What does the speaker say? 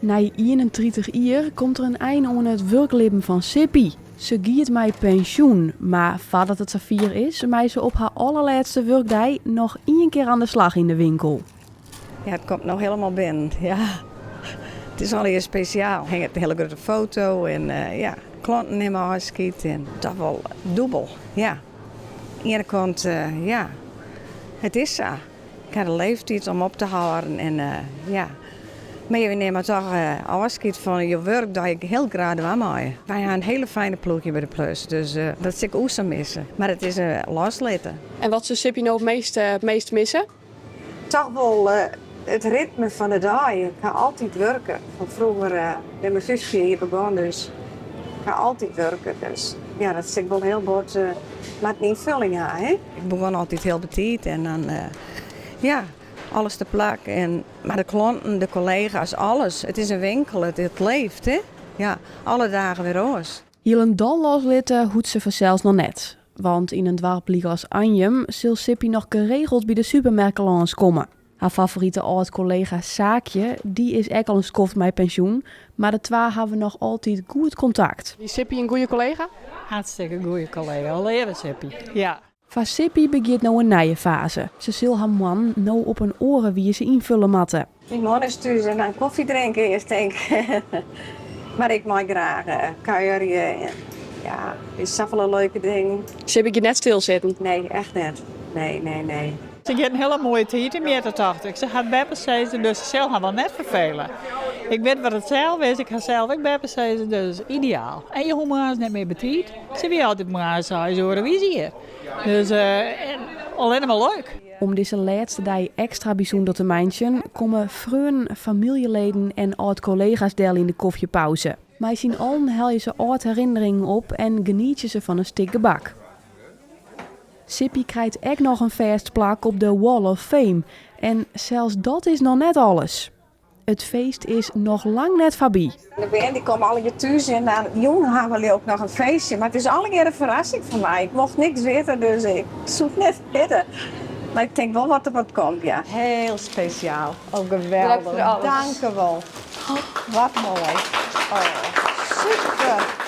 Na 31 jaar komt er een einde aan het werkleven van Sippy. Ze giet met pensioen, maar voordat het Safir is, mij ze op haar allerlaatste werkdag nog 1 keer aan de slag in de winkel. Ja, het komt nog helemaal binnen, ja. Het is alweer speciaal. Er hangt een hele grote foto en klanten nemen afschiet en toch wel dubbel, ja. Aan de ene kant, het is zo. Ik heb de leeftijd om op te houden en maar je neemt toch afscheid van je werk dat ik heel graag wil maken. Wij hebben een hele fijne ploegje bij de Plus, dus dat zie ik ook zo missen. Maar het is loslaten. En wat zou Sippy nou het meest missen? Toch wel het ritme van de dag. Ik ga altijd werken. Van vroeger ben mijn zusje hier begonnen, dus ik ga altijd werken. Dus ja, dat zie ik wel heel bord met een invulling aan. Hè? Ik begon altijd heel betiet en dan alles te plakken. Maar de klanten, de collega's, alles. Het is een winkel, het leeft. Hè? Ja, alle dagen weer roos. Hielendal loslitten hoeft ze vanzelfs nog net. Want in een dorp als Anjem zal Sippy nog geregeld bij de supermarkt langskomen. Haar favoriete oud-collega Saakje, die is ook al een skoft met pensioen. Maar de twee hebben nog altijd goed contact. Is Sippy een goede collega? Hartstikke goede collega, al even Sippy. Ja. Van Sippy begint nou een nieuwe fase. Ze zal haar man nou op een oren wie ze invullen matten. Mijn man is thuis en aan koffie drinken eerst, denk ik. Maar ik mag graag kuieren. Ja, is zoveel een leuke ding. Sippy je net stilzitten? Nee, echt net. Nee. Ze heeft een hele mooie tijd in meer te tachten. Ze gaat beppensezen, dus ze zal haar wel net vervelen. Ik weet wat het zelf is, ik ga zelf ook beppensezen, dus ideaal. En je hoeft maar eens net meer betiet. Ze wil altijd maar eens Eurovisie hier. Dus alleen maar leuk. Om deze laatste dag extra bijzonder te mensen komen vrienden, familieleden en oud-collega's delen in de koffiepauze. Maar zien allen haal je ze oud herinneringen op en geniet je ze van een stuk gebak. Sippy krijgt ook nog een vastplak op de Wall of Fame. En zelfs dat is nog net alles. Het feest is nog lang net voorbij. De band die komen alle keer thuis en aan jongen hebben we ook nog een feestje. Maar het is alle keer een verrassing voor mij. Ik mocht niks weten, dus ik zoek net weten. Maar ik denk wel wat er wat komt, ja. Heel speciaal. Oh, geweldig. Dank je wel. Wat mooi. Oh, super.